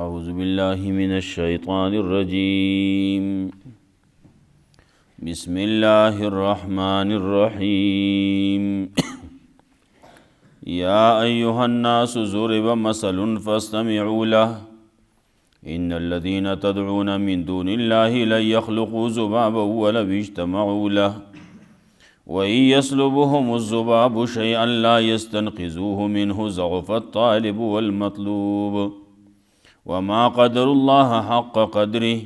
أعوذ بالله من الشيطان الرجيم بسم الله الرحمن الرحيم يا أيها الناس ضرب مثل فاستمعوا له إن الذين تدعون من دون الله لن يخلقوا ذبابا ولو اجتمعوا له وإن يسلبهم الذباب شيئا لا يستنقذوه منه ضعف الطالب والمطلوب وما قدر الله حق قدره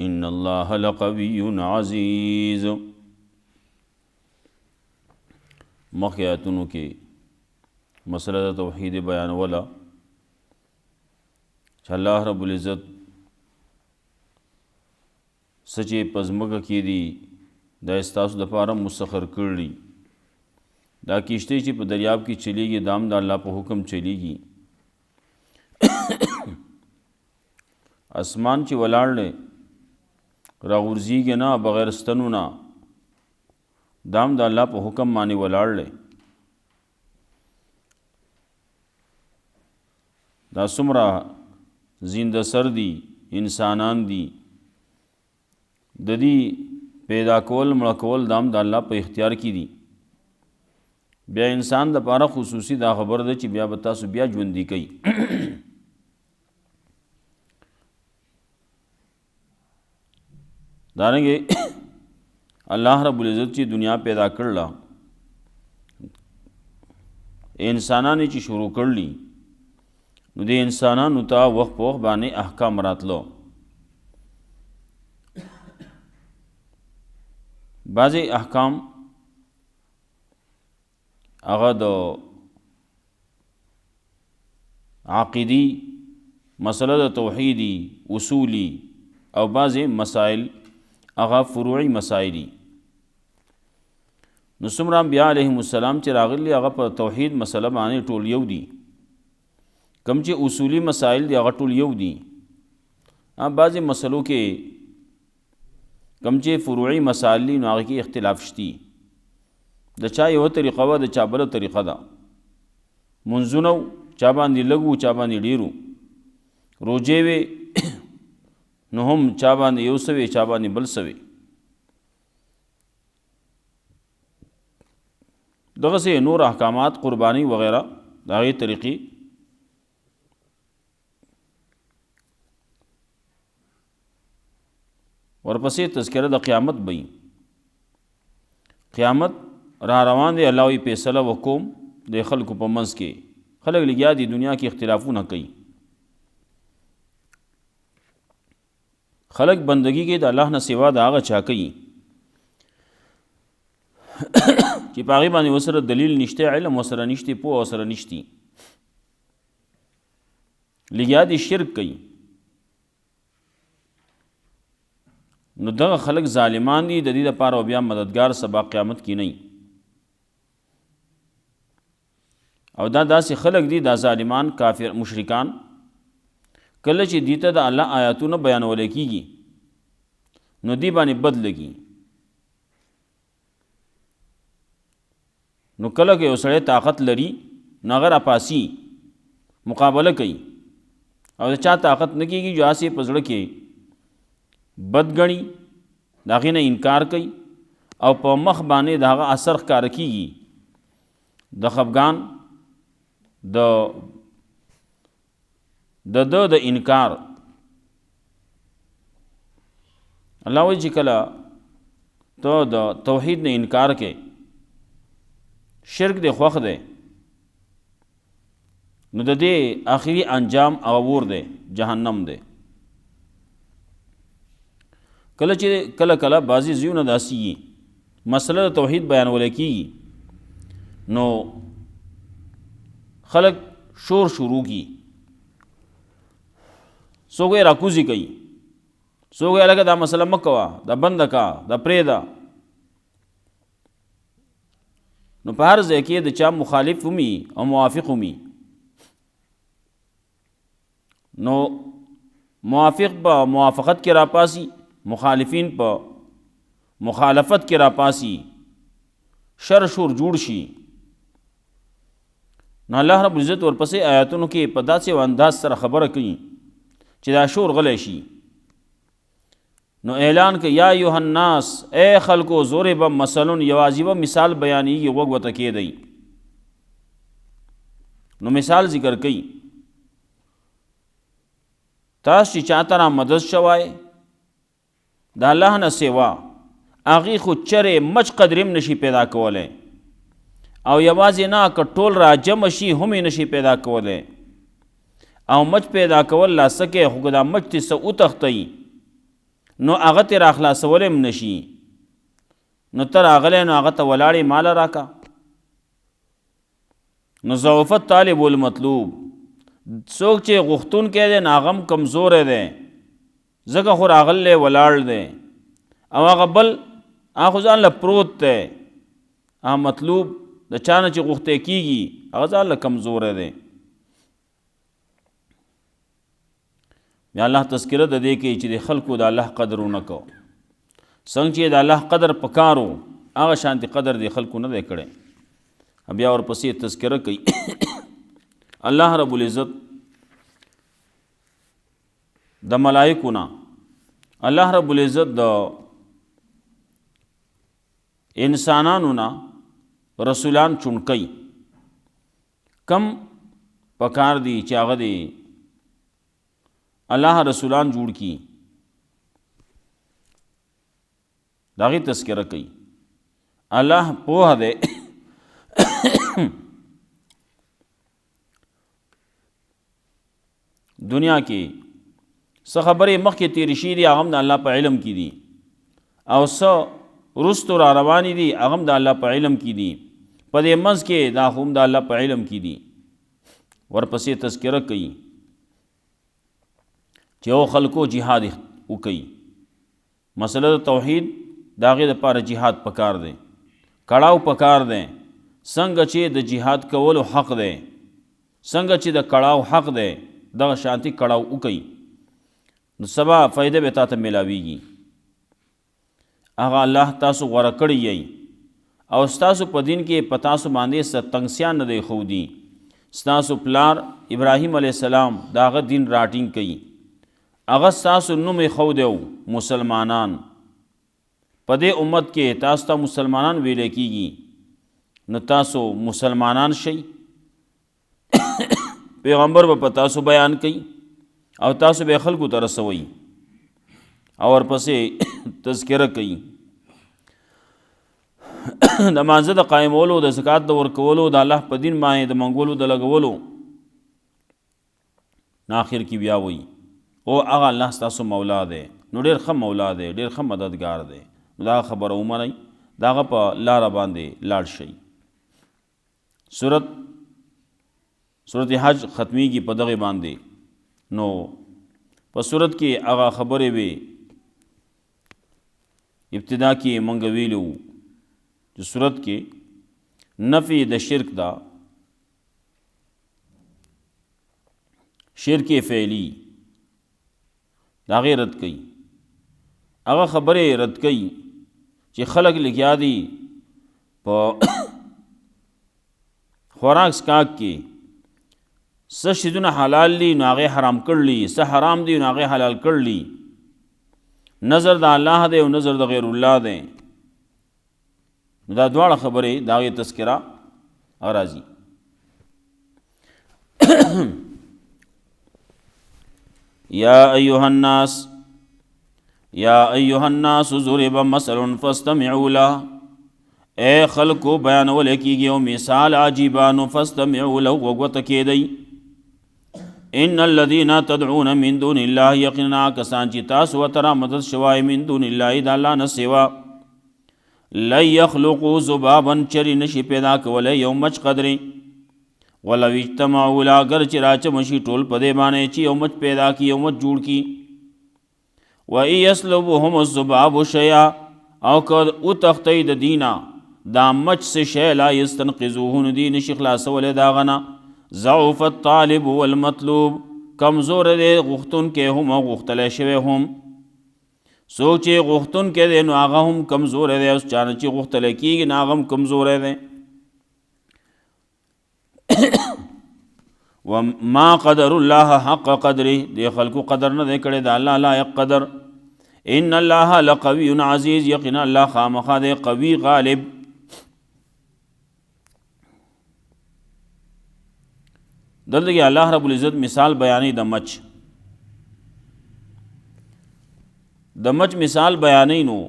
إن الله لقوي عزيز. مخکې آیتونو کې مسله د توحید بیانوله چې الله رب العزت څه چې په ځمکه کې دي دا ستاسو دپاره مسخر کړي. دا کشتۍ چې په دریاب کې چلیږي دا هم د الله په حکم چلیږي. اسمان چې ولاړ دی راغورځېږي نه بغیر ستنو نه دا هم د الله په حکم باندې ولاړ دی. دا څومره زنده سر دي انسانان دي د دې پیدا کول مړه کول دا هم د الله په اختیار کې دي. بیا انسان دپاره خصوصي دا خبر ده چې بیا به تاسو بیا ژوندي کوي. دارنګه الله رب العزت چې دنیا پیدا کړله انسانان چې شروع کړلی نو د انسانانو ته وخت په وخت باندې احکام راتلو. بعضې احکام هغه د عقیدی مسله د توحیدی اصولی او بعضې مسائل هغه فروعي مسائل دي. نو څومره انبیا علیهم السلام چې راغلي هغه په توحید مسله باندې ټول یو دي. کم چې اصولی مسائل دي هغه ټول یو دي. بعضې مسلو کې کم چې فروعي مسائل دي نو هغه کې اختلاف شتي. د چا یوه طریقه وه د چا بله طریقه ده. منځونه چا باندې لږ وو چا باندې ډېر وو. روجې وې نو هم چا باندې یو څه وی چا باندې بل څه وی. دغسې نور احکامات قربانی وغیرہ د هغې طریقې ورپسې تذکره د قیامت به قیامت را روان دی. الله وی فیصله وکوم د خلکو په منځ کې. خلک لګیا دي دنیا کې اختلافونه کوي. خلق بندگی کې د الله نه سوا د هغه چا کوي چې په هغې باندې ورسره دلیل نشته علم ورسره نشته پوهه ورسره نشتي. لګیا دي شرک کوي. نو دغه خلق ظالمان دي. د دې دپاره بیا مددگار سبا قیامت کې نه. او دا داسې خلق دي دا ظالمان کافر مشرکان کله چې دیته د الله آیاتونه بیانول کېږي نو دی باندې بد لګي. نو کله که یو سړی طاقت لري نو هغه راپاسي مقابله کوي او د چا طاقت نه کېږي جو هسې په زړه کې بد ګڼي د هغې نه انکار کوي او په مخ باندې د هغه اثر ښکاره کېږي د خفګان د انکار. الله وایي چې کله ته د توحید نه انکار کې شرک دی خوښ دی نو د دې آخري انجام هغه اور دی جهنم دی. کله چې کله بعضې ځایونه داسې وي مسله د توحید بیانولی کېږي نو خلک شور شروع کی. څوک یې راکوزي کوي څوک یې لکه دا مسله مه کوه دا بنده کا دا پرېږده. نو په هر ځای کې د چا مخالف ومي او موافق ومي. نو موافق په موافقت کې راپاسي مخالفین په مخالفت کې راپاسي شر شور جوړ شي. نو الله رب العزت ورپسې آیاتونو کې په داسې انداز سره خبره کوي چې دا شور غلی شي. نو اعلان که یا ایها الناس، اے خلکو ضرب مثل، یوازې به مثال بیانېږي، غوږ ورته کېږدئ. نو مثال ذکر کوي، تاسو چې چاته را مدد شوای د الله نه سوا، هغې خو چرې مچ قدرې هم نشي پیدا کولی، او یوازې نه که ټول را جمع شي هم یې نشي پیدا کولی. او مچ پیدا کول لا څه کوي، خو که دا مچ تې څه وتښتوي نو هغه ترې را خلاصولی هم نشي. نو ته راغلی نو هغه ته ولاړې ماله راکه. نو ضعف الطالب والمطلوب، څوک چې غوښتونکی دی نو هغه هم کمزوری دی، ځکه خو راغلی ولاړ دی، او هغه بل هغه خو ځان له پروت دی. هغه مطلوب د چا نه چې غوښتی کېږي هغه ځان له کمزوری دی. بیا الله تذکره د دې کوي چې د خلکو د الله قدر ونه کو. څنګه چې د الله قدر پکارو هغه شانتي قدر د خلکو نه دی کړی. بیا ورپسې تذکره کوي الله رب العزت د ملائکو نه، الله رب العزت د انسانانو نه رسولان چونکي، کم پکار دی چې هغه دی الله رسولان جوړ کی. داغی تذکرہ کوي الله پوه دی دنیا کې څه خبرې مخکې تېرې شي دي هغه هم د الله په علم کې دي، او څه وروستو را روانې دي هغه هم د الله په علم کې دي، په دې منځ کې دا هم د الله په علم کې دي. ورپسې تذکره کوي چې او خلکو جهاد وکړي. مسله د توحید د هغې دپاره جهاد پکار دی، کړاو پکار دی. څنګه چې د جهاد کولو حق دی، څنګه چې د کړاو حق دی، دغه شانتي کړاو وکړي نو سبا فایده به تاته میلاویږي. هغه الله تاسو غوره کړی یی، او ستاسو په دین کې په تاسو باندې څه تنګسیان نه دی ښودي. ستاسو پلار ابراهیم علیه السلام د هغه دین راټینګ کوي، هغه ستاسو نوم یې ښودی و مسلمانان. په دې امت کې تاسو ته مسلمانان ویلی کېږي، نو تاسو مسلمانان شئ. پیغمبر به په تاسو بیان کوي او تاسو به خلکو ته رسوئ. او ورپسې تذکره کوي د مانځه د قایمولو، د زکات د ورکولو، د الله په دین باندې د منګولو د لګولو. نه آخر کې بیا وایي او هغه الله ستاسو مولا دی، نو ډېر ښه مولا دی، ډېر ښه مددګار دی. نو دا خبره ومنئ، د هغه په لاره باندې لاړ شئ. صورت حج ختمیږي په دغې باندې. نو په صورت کې هغه خبرې وې ابتدا کې مونږ ویلو چې صورت کې نفي د شرک دا، شرک فعلی دا غیر رد کئی. هغه خبرې رد کئی چې خلق لګیا دي په خوراک سکاک کې څه شیزونه حلال دي نو هغې حرام کړلی، څه حرام دي نو هغې حلال کړلی. نظر د الله دی او نظر د غیر الله دی. نو دا دواړه خبرې د هغې تذکره راځي. یا ایها الناس ضرب مثل فاستمعوا له، اے خلقو بیانول کیږي او مثال عجیبانو فاستمعوا له وغوته کېدی. ان الذين تدعون من دون الله، یقینا کسان چې تاسو ورته را مدد شوای من دون الله د الله نه سوا، لن يخلقوا ذبابا چرې نشي پیدا کولی یو مچ قدرې، ولو اجتمعوا له اگر چې راچمه شي ټول په دې باندې چې یو مچ پیدا کړي، یو مچ جوړ کړي. وان یسلبهم الذباب شیئا، او که وتښتئ د دینه دا مچ څه شی لا یستنقذوه نو دی نشي خلاصولی د هغه نه. ضعف الطالب والمطلوب، کمزور دی غوښتونکی هم او غوښتلی شوی هم. څوک چې غوښتونکی دی نو هغه هم کمزوری دی، اوس چا نه چې غوښتلی کېږي نو هغه هم کمزوری دی. وما قدر الله حق قدره دی خلقو قدر نه دی کړی د الله لایق قدر. ان الله لقوی عزیز یقینا الله خامخا دی قوی غالب. دلته کې الله رب العزت مثال بیانې د مچ. د مچ مثال بیانې نو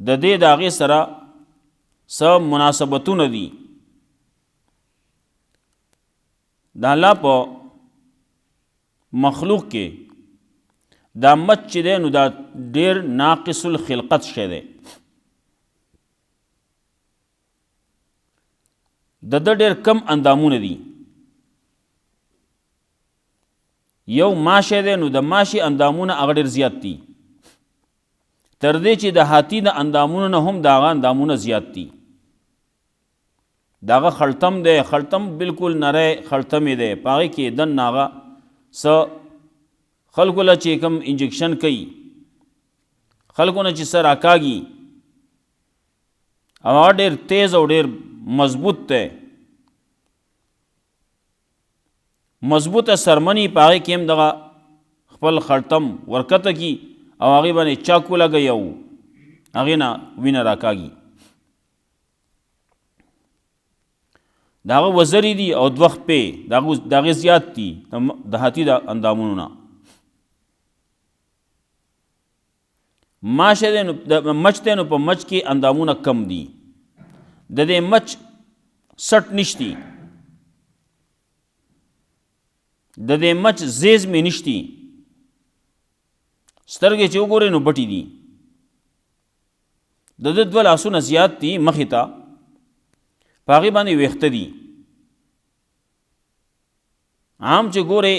د دې د هغې سره څه مناسبتونه دي. د الله په مخلوق کې دا مچ چې دی نو دا ډېر ناقص الخلقت شی دی. د ده ډېر کم اندامونه دي. یو ماشه دی نو د ماشي اندامونه هغه ډېر زیات دي، تر دې چې د هاتي د اندامونو نه هم د هغه اندامونه زیات دي. د هغه خړتم دی، خړتم بالکل نری خړتمې دی، په هغې کې دننه هغه څه خلکو له چې کوم انجکشن کوي، خلکو نه چې څه راکاږي، او هغه ډېر تیز او ډېر مضبوط دی. مضبوطه سرمنی په هغې کې هم دغه خپل خړتم ورکته کی او هغې باندې چاکو لګوي او هغې نه وینه راکاږي. د هغه وزرې دي او دوه خپې د هغې زیات دي د هاتي د اندامونو نه. مچ دی نو په مچ کې اندامونه کم دي. د دې مچ سټ نشتی، د دې مچ زیزمې نشتی، سترګې چې وګورئ نو پټې دي. د ده دوه لاسونه زیات دي مخې ته، په هغې باندې ویښته دي. عام چې ګورئ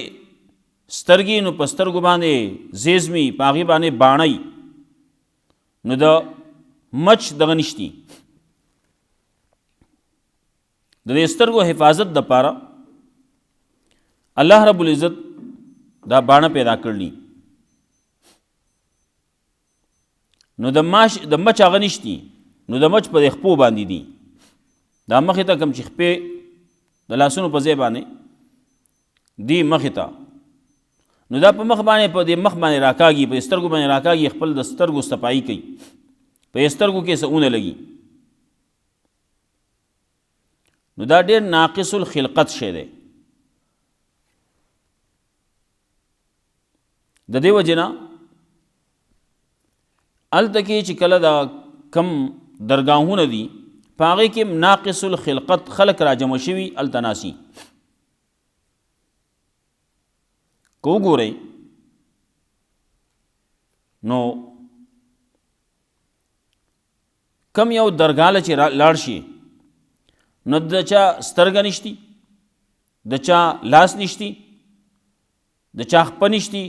سترګې نو په سترګو باندې زیزمې، په هغې باندې باڼۍ، نو د مچ دغه نشتی. د دې سترګو حفاظت دپاره الله رب العزت دا باڼه پیدا کړلي. نو د مچ هغه نشتی، نو د مچ په خپو باندې دي. دا مخې ته کوم چې خپې د لاسونو په ځای باندې دي مخې ته، نو دا په مخ باندې په دې مخ باندې راکاږي، په سترګو باندې راکاږي، خپل د سترګو صفایي کوي، په سترګو کې څه اونه لګي. نو دا ډېر ناقص الخلقت شی دی. د دې وجې نه هلته کې چې کله دا کم درګاهونه دي په هغې کې ناقص الخلقت خلق را جمع شوي هلته ناسي. که وګورئ نو کم یو درګاه چې لاړ شي نو د چا سترګه نشتی، د چا لاس نشتی، د چا خپه نشتی،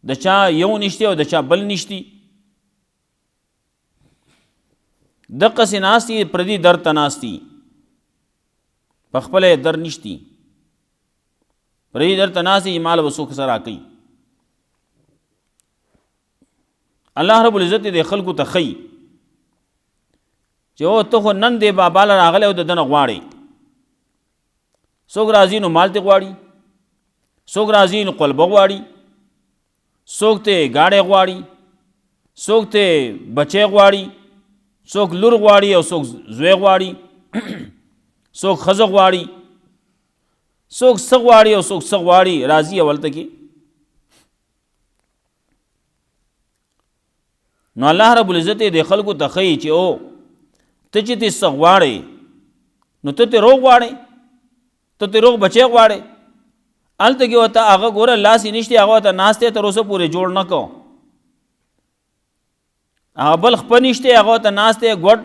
د چا یو نشتی او د چا بل نشتی. دقسې ناستی پردي در ته ناستی، په خپله یې در نشتی، پردي در ته ناستی چې مال به څوک څه راکوي. الله رب العزت دې خلکو ته ښیي چې او ته خو نن دې بابا له راغلی او د ده نه غواړې. څوک راځي نو مال دې غواړي، څوک راځي نو قلبه غواړي، څوک ته ګاډی غواړي، څوک ته بچی غواړي، څوک لور غواړي او څوک زوی غواړي، څوک ښځه غواړي، څوک څه غواړي او څوک څه غواړي، راځي اولته کې. نو الله رب العزت دې خلکو ته ښیي چې او ته چې ته څه غواړې نو ته ته روغ غواړې، ته ته روغ بچی غواړې. هلته کې ورته هغه ګوره لاس یې نشتی، هغه ورته ناست دی تر اوسه پورې جوړ نه کو. هغه بل خپه نشتی، هغه ورته ناست دی ګوډ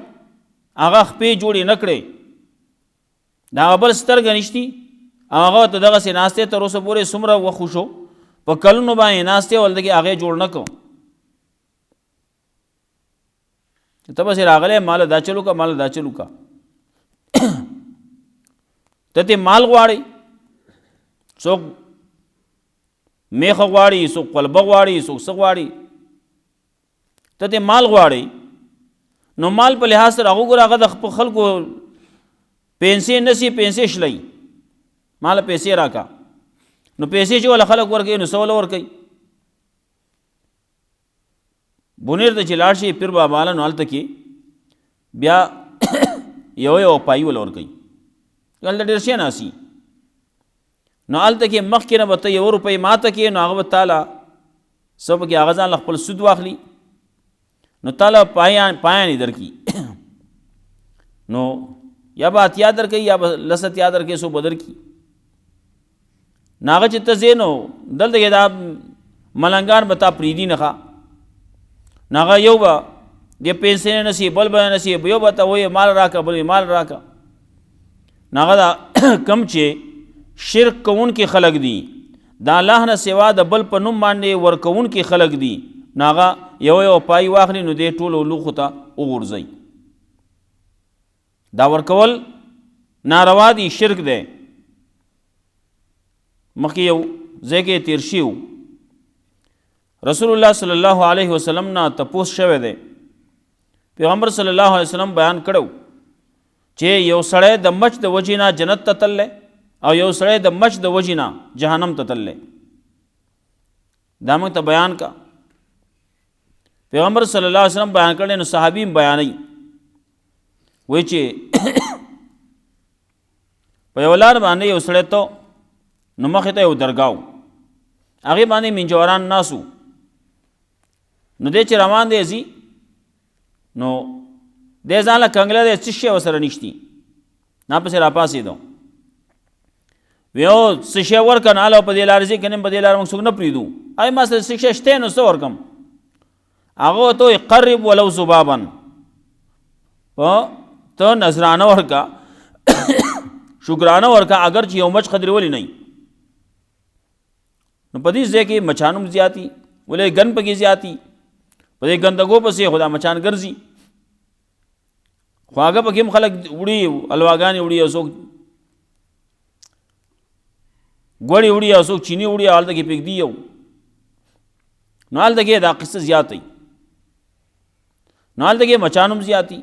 هغه خپې جوړې نه کړې. د هغه بل سترګه نشتی، هغه ورته دغسې ناست دی تر اوسه پورې څومره وخت وشو په کلونو باندې ناست دی، هلته کې هغې جوړ نه کو. ته بس راغلی مال دا چلو کا، مال دا چلو کا. ته ته مال غواړي، څوک میخه غواړي، څوک قلبه غواړي، څوک څه غواړي. ته ته مال غواړي نو مال په لحاظ سره هغه ګوره هغه د خلکو پنسې نسی پنسې شلی، مال پیسې راکا، نو پیسې چې ول خلک ورکوي نو سوال ورکوي. بونیر ته چې لاړ شي پیر بابا له نو هلته کې بیا یو پای ول ورکوي، هلته ډېر شی ناسي. نو هلته کې مخکې نه به ته 1 روپۍ ماته کې نو هغه به تاله څه پکې هغه ځان له خپل سود واخلي، نو تاله پایانې درکړي. نو یا به اتیا درکوي یا به لس اتیا درکوي، څو به درکړي. نو هغه چې ته ځې نو دلته کې دا ملنګان به تا پرېږدي نه ښه. نو هغه یو به د پیسې نه نسي، بل به نسي، یو به ته وایي مال راکړه، بل مال راکړه. نو هغه دا کم چې شرک کوونکي خلک دي، د الله نه سوا د بل په نوم باندې ورکوونکي خلک دي، نو هغه یو پای واخلي نو دې ټولو لوښو ته وغورځوي. دا ورکول ناروا دي، شرک دی. مخکې یو ځای کې تیر شي و، رسول الله صلی الله علیه وسلم نه تپوس شوی دی. پیغمبر صلی الله علیه وسلم بیان کړو چې یو سړی د مچ د وجې نه جنت ته تللی او یو سړی د مچ د وجې نه جهنم ته تللی. دا موږ ته بیان کا پیغمبر صلی الله علیه وسلم بیان کړی، نو صحابي بیانوي وایي چې په یو لار باندې یو سړی ته نو مخې ته یو درګاه و، هغې باندې منجوران ناست و. نو دی چې روان دی ځي نو دی ځان له کنګله دی، څه شی ورسره نشتي، ناپسې راپاڅېدو. وی او څه شی ورکړه نه هله په دې لارې ځي که نه په دې لاره موږ څوک نه پرېږدو. ای ما سره څه شی شته نو څه ورکړم؟ هغه ورته وایي قرب ولو ذبابا، ته نذرانه ورکړه، شکرانه ورکړه، اگر چې یو مچ خدرې ولې نه وي. نو په دې ځای کې مچانو زیاتي، ولې ګن پکې زیاتي، په دې ګندګو پسې خو دا مچان ګرځي. خو هغه پکې هم خلک وړي، الواګانې وړي، او څوک ګوړې وړي، او څوک چیني وړي، هلته کې پرېږدي یو. نو هلته کې دا قصه زیاتی، نو هلته کې مچان هم زیاتي.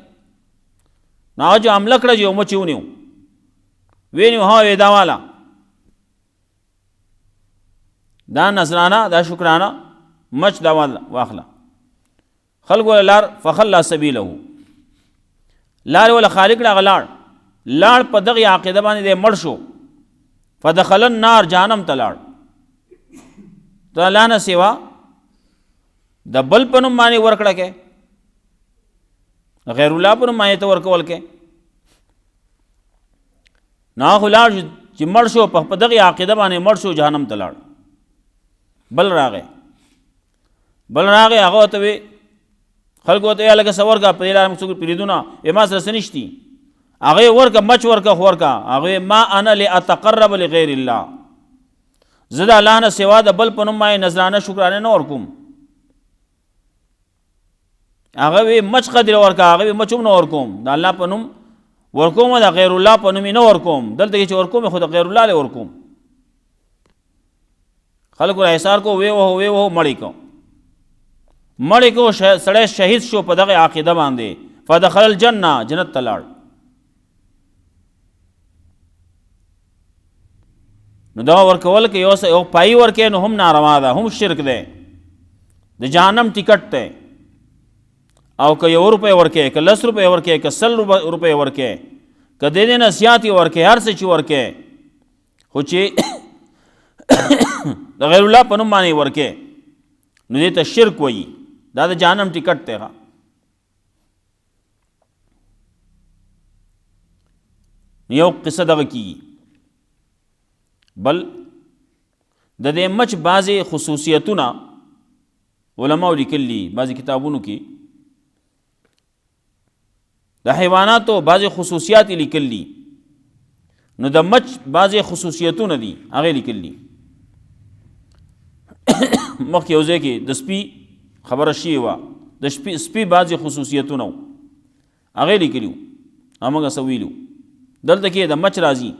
نو هغه چې حمله کړه چې یو مچ یې ونیو، وینیو ها وی دا والا دا نذرانه دا شکرانه مچ دا واخله. خلق ولا لار فخلا سبیله، لار ولا خالق لا غلاړ لاړ په دغه عقیده باندې مړ شو. فدخل النار، جهنم ته لاړ. ته الله نه سوا د بل په نوم باندې ورکړه کې، غیر الله په نوم باندې ته ورکول کې. نه خو لاړ چې مړ شو، په دغه عقیده باندې مړ شو، جهنم ته لاړ. بل راغی هغه ته وی خلکو ته یې لکه څه ورکړه، په دې لاره موږ څوک پرېږدو نه، ما سره څه نشتي. هغه ورکړه، مچ ورکړه، خو ورکړه. هغه ما انا لاتقرب لغیر الله، زه د الله نه سوا د بل په نوم باندې نذرانه شکرانه نه ورکوم. هغه وی مچ قدر ورکړه، هغه وی مچ هم نه ورکوم، د الله په نوم ورکوم، د غیر الله په نوم نه ورکوم. دلته چې ورکوم خو د غیر الله له ورکوم. خلکو را حصار کو، وی وه مړی کو سړی شهید شو په دغه عقیده باندې. فدخل الجنه، جنت ته لاړ. نو دا ورکول کې یو پای ورکې نو هم ناروا ده، هم شرک دی، د جهنم ټیکټ دی. او که 1 روپۍ ورکې، که 10 روپۍ ورکې، که 100 روپۍ ورکې، که د دې نه زیات یې ورکې، هر څه چې ورکې، خو چې د غیر الله په نوم باندې ورکې نو دې ته شرک وایي، دا د جهنم ټیکټ دی. یو قصه دغه کیږي. بل د دې مچ بعضې خصوصیتونه علماء لیکلي، بعضې کتابونو کې د حیواناتو بعضې خصوصیات یې لیکلي. نو د مچ بعضې خصوصیتونه دي، هغې لیکلي. مخکې یو ځای کې د سپي خبره شوې وه، د سپي بعضې خصوصیتونه وو، هغې لیکلي وو، همغه څه ویلي وو. دلته کې د مچ راځي،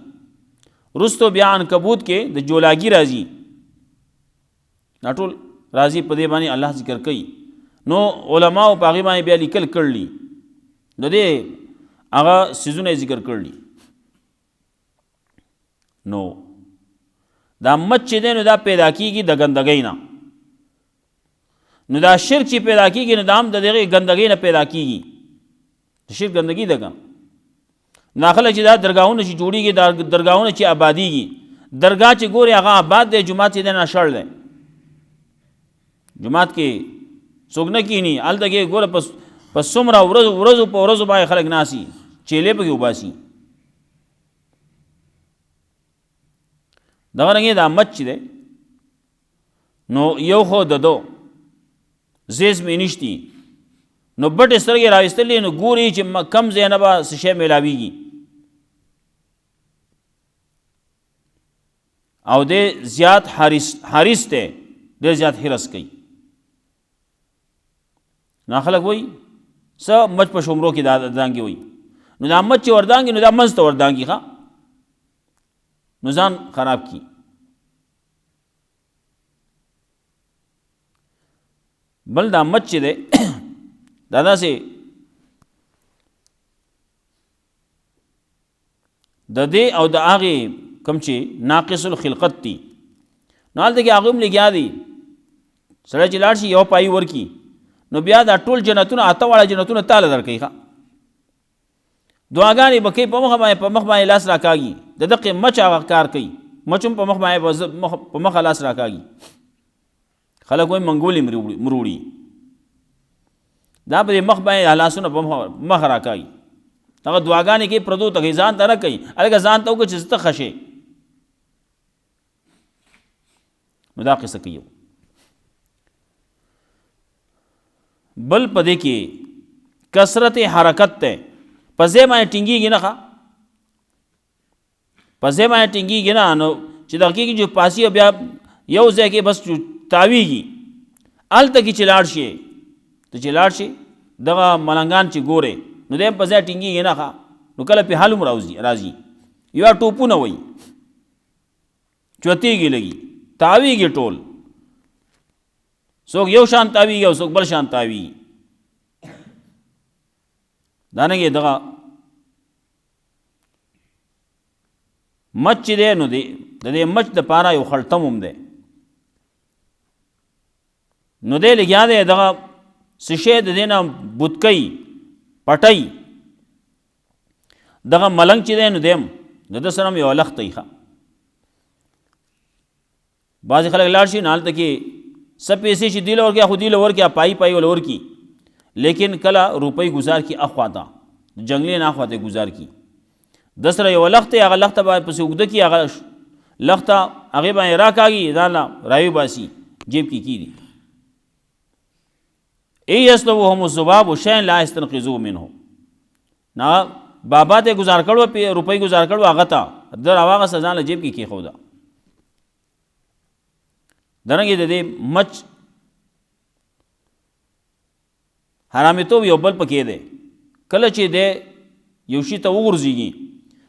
رستو بیا عنکبوت کې د جولاګي راځي. دا ټول راځي، په دې باندې الله ذکر کوي. نو علماو په هغې باندې بیا لیکل کړلي، د دې هغه څیزونه یې ذکر کړلي. نو دا مچ چې دی نو دا پیدا کیږي د ګندګۍ نه، نو دا شرک چې پیدا کیږي نو دا هم د دغې ګندګۍ نه پیدا کیږي، د شرک ګندګي ده که نه. خلک چې دا درګاهونه چې جوړېږي، دا درګاهونه چې آبادېږي، درګاه چې ګورې هغه آباد دی، جومات چې دی نه شړ دی، جومات کې څوک نه کښېني، هلته کې ګوره په څومره ورځو په ورځو باندې خلک ناستي، چیلې پکې وباسي. دغه رنګې دا مچ چې دی نو یو خو د دو زیز مې نشتي، نو بټې سترګې راویستلې نو ګوري چې کم ځای نه به څه شی میلاویږي، او دی زیات حریص دی، ډېر زیات حرص کوي. نو خلک وایي څه مچ په شومرو کې دانګې وایي، نو دا مچ چې وردانګي نو دا منځ ته وردانګي ښه، نو ځان خراب کی. بل دا مچ چې دی دا داسې د دې او د هغې کوم چې ناقص الخلقت دي نو هلته کې هغه هم لګیا دي، سړی چې لاړ شي یو پایي ورکي نو بیا دا ټول جنتونه 8 واړه جنتونه تاله درکوي ښه، دعاګانې به کوي، په مخ باندې لاس راکاږي، د دقې مچ هغه کار کوي، مچ هم په مخ باندې په مخه لاس راکاږي. خلک وایي منګولې مروړي، دا په دې مخ باندې لاسونه په مخ راکاږي، هغه دعاګانې کوي پردو ته کوي، ځان ته نه کوي، هلکه ځان ته وکړه چې زه ته ښه شې. نو دا قصه کوي. بل په دې کې کثرت حرکت ته په ځای باندې ټینګېږي نه ښه، په ځای باندې ټینګېږي نه، نو چې دغه کېږي چې پاسي بیا یو ځای کې بس تاویږي، هلته کې چې لاړ شي ته چې لاړ شي دغه ملنګان چې ګورې نو دی په ځای ټینګېږي نه ښه، نو کله پې حل هم راځي، یا ټوپونه وایي چوتېږي لګي، تاویږي ټول، څوک یو شان تاویږي او څوک بل شان تاویږي. دانګې دغه مچ چې دی نو دی د دې مچ دپاره یو خلطم هم دی، نو دی لګیا دی دغه څه شی د دې نه بوتکۍ پټۍ، دغه ملنګ چې دی نو دی هم د ده سره هم یوه لخته یي ښه. بعضې خلک لاړ شي نو هلته کې څه پیسې چې دی له ورکړي خو دی له ورکړي پایي وله ورکړي، لیکن کله روپۍ گزار کی اخوا ته جنگلی نه اخوا ته گزار کی، د سره یوه لخته هغه لخته باندې پسې اوږده کي، هغه لخته هغې باندې راکاږي، ځان له راوباسي جیب کې کېږدي. ای یسلبهم الذباب شیئا لا یستنقذوه منه، نه بابا ته گزار کړو، روپۍ گزار کړو، هغه ته د راواغسته ځان له جیب کې کېښوده. دارنګې د دې مچ حرامیتوب یو بل پکې دی، کله چې دی یو شي ته وغورځېږي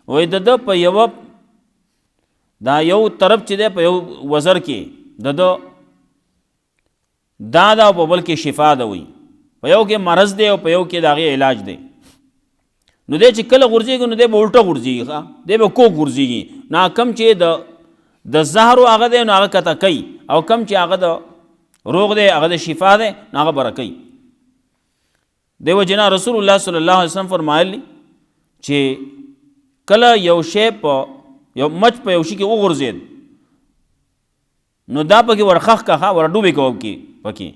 وایي د ده په یوه دا یو طرف چې دی په یو وزر کې د ده دا ده او په بل کې شفا ده، وایي په یو کې مرض دی او په یو کې د هغې علاج دی. نو دی چې کله غورځېږي نو دی به الټه غورځېږي ښه، دی به کوږ غورځېږي، نه کم چې د زهرو هغه دی نو هغه کته کوي، او کم چې هغه د روغ دی هغه د شفا دی نو هغه بره کوي. دیو جنا رسول الله صلی الله علیه وسلم فرمایلی چې کله یو شی په یو مچ په یو شي کې وغورځېد نو دا پکې ورخښ کښه ورډوبې کوو پکې،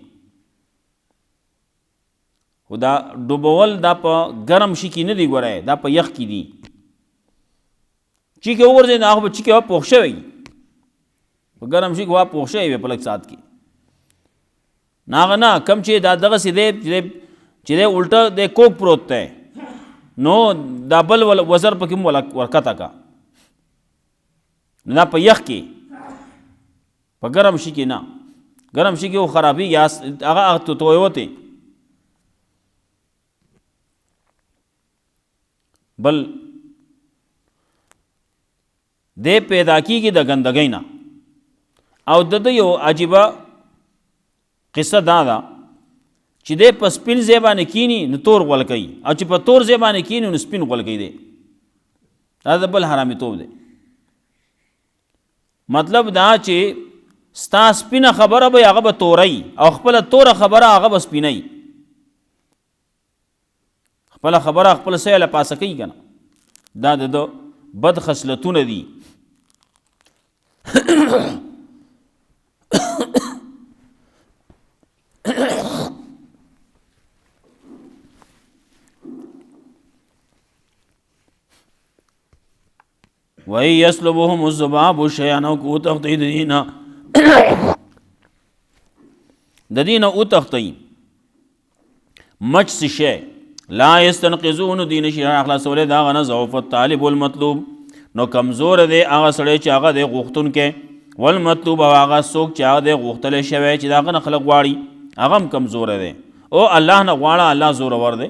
خو دا ډوبول دا په ګرم شي کې نه دی، ګورئ دا په یخ کې دي. چې کې وغورځېد هغه به چې کې پوښ شوی، په ګرم شي کې وا پوښ شوی وي په لږ ساعت کې، نه هغه نه کم چې دا دغسې دی چې دی الټه دی کوک پروت دی نو دا بل وزر پکې هم ورکته کا، نو دا په یخ کې په ګرم شي کې نه، ګرم شي کې خو خرابېږي هغه تویوتې. بل دی پیدا کېږي د ګندګۍ نه، او د ده یو عجیبه قصه دا ده چې دی په سپین ځای باندې کینی نو تور غول کوي، او چې په تور ځای باندې کینی نو سپین غول کوي دی، دا د بل حرامیتوب دی. مطلب دا چې ستا سپینه خبره به هغه به تورئ او خپله توره خبره هغه به سپینئ. خپله خبره خپل سیله پاسه کوي که نه، دا د بد خصلتونه دي. وَإِن يَسْلُبْهُمُ الذُّبَابُ شَيْئًا أَوْ أُوتَخْتَئِ د دینه اوتختی مچ شی لا یستنقذون دین شي اخلاصوله دا غنه ضعف الطالب والمطلوب. نو کمزور دی هغه سړی چې هغه دی غوښتونکی، والمطلوب او هغه څوک چې هغه دی غوښتلی شوی چې د هغه نه خلک غواړي هغه هم کمزوری دی. او الله نه غواړه، الله زورور دی.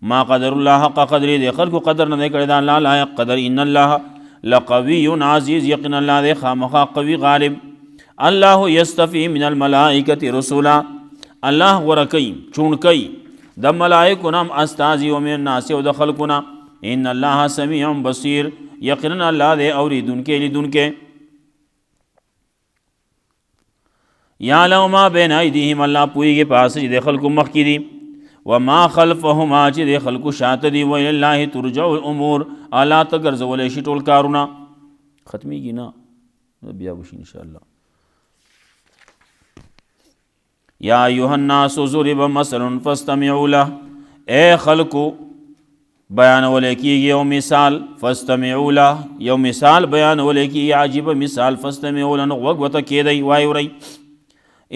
ما قدر الله حق قدرې دی خلکو قدر نه دی کړی، دا الله لایق قدر. ان الله لقوی عزیز، یقینا الله دی خامخا قوي غالب. الله یستفی من الملائکة رسولا، الله غورکی چونکی د ملائکو نام استازی و من الناس او د خلقنا. ان الله سمیع بصیر، یقینا الله دی اوریدونکی لیدونکی. یعلم ما بین ایدیهم، الله پوهیږي په هغه چې د خلکو مخکې دي، وما خلفهما چې د خلکو شاته دي. و الی الله ترجع الامور، الله ته ګرځولی شي ټول کارونه. ختمیږي نه، بیا وشي انشاءالله. یا ایها الناس ضرب مثل فاستمعوا له، اے خلقو بیانولی کیږي یو مثال، فاستمعوا له یو مثال بیانولی کیږي عجیب مثال، فاستمعوا له نو غوږ ورته کیدئ وایي ورئ.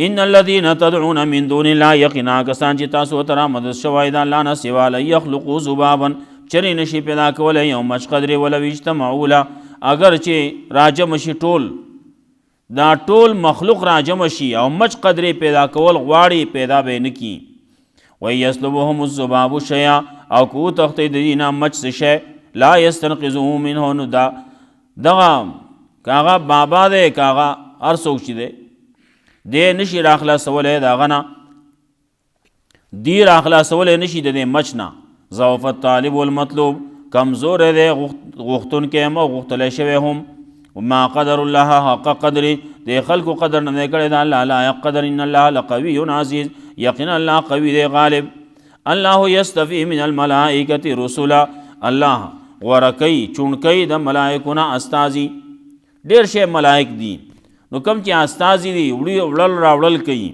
ان الذين تدعون من دون الله، یقینا کسان چې تاسو ورته رامدد شوی د الله نه سوا، لن یخلقوا ذبابا چرې نشي پیدا کولی یو مچ قدرې، ولو اجتمعوا له اگر چې راجم شي ټول دا ټول مخلوق راجم شي او مچ قدرې پیدا کول غواړي پیدا به نه کي. وان یسلبهم الذباب شیئا، او که وتښتي د دې نه مچ څه شی، لا یستنقذوه منه، نو دغه کاغه بابا دی کاغه هر څوک چې دی دی نشي راخلاصولی د هغه نه، دی راخلاصولی نشي د دې مچ نه. ضعف الطالب والمطلوب، کمزور دی غوښتونکی هم او غوښتلی شوی هم. ما قدر الله حق قدرې، د خلکو قدر نه دی کړی، د الله لایق قدر. ان الله لقوي عزیز، یقینا الله قوي دی غالب. الله یستفی من الملائکة رسولا، الله غورکی چونکی د ملائکو نه استازي. ډېر شی ملائک دي، نو کم چې استازي دي وړل راوړل کوي،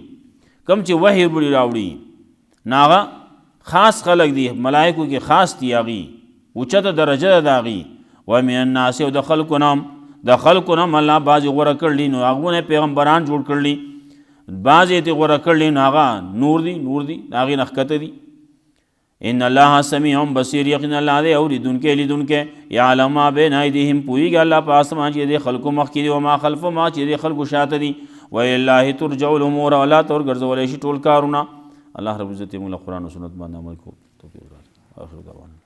کم چې وحی وړي راوړي ناغه خاص خلق دي، ملائکو کې خاص دي، هغې اوچته درجه ده د هغې. ومن الناس، او د خلکو نام د خلکو نام الله بعضې غوره کړلي، نو هغونه پیغمبران جوړ کړلي، بعضې یې غوره کړلي نو هغه نور دي د هغې نه ښکته دي. ان الله سمیع بصیر، یقینا الله دی اورېدونکی لیدونکی. یعلم ما بین ایدیهم، پوهېږي الله په اسمان چې د خلکو مخکې دي، وما خلفهما چې د خلکو شاته دي. وإلی الله ترجع الامور، او الله ته ورګرځولی شي ټول کارونه. الله رب العزت موږ له قرآن او سنت باندې عمل کوو. توفیق راکړي. آخر دعوانا.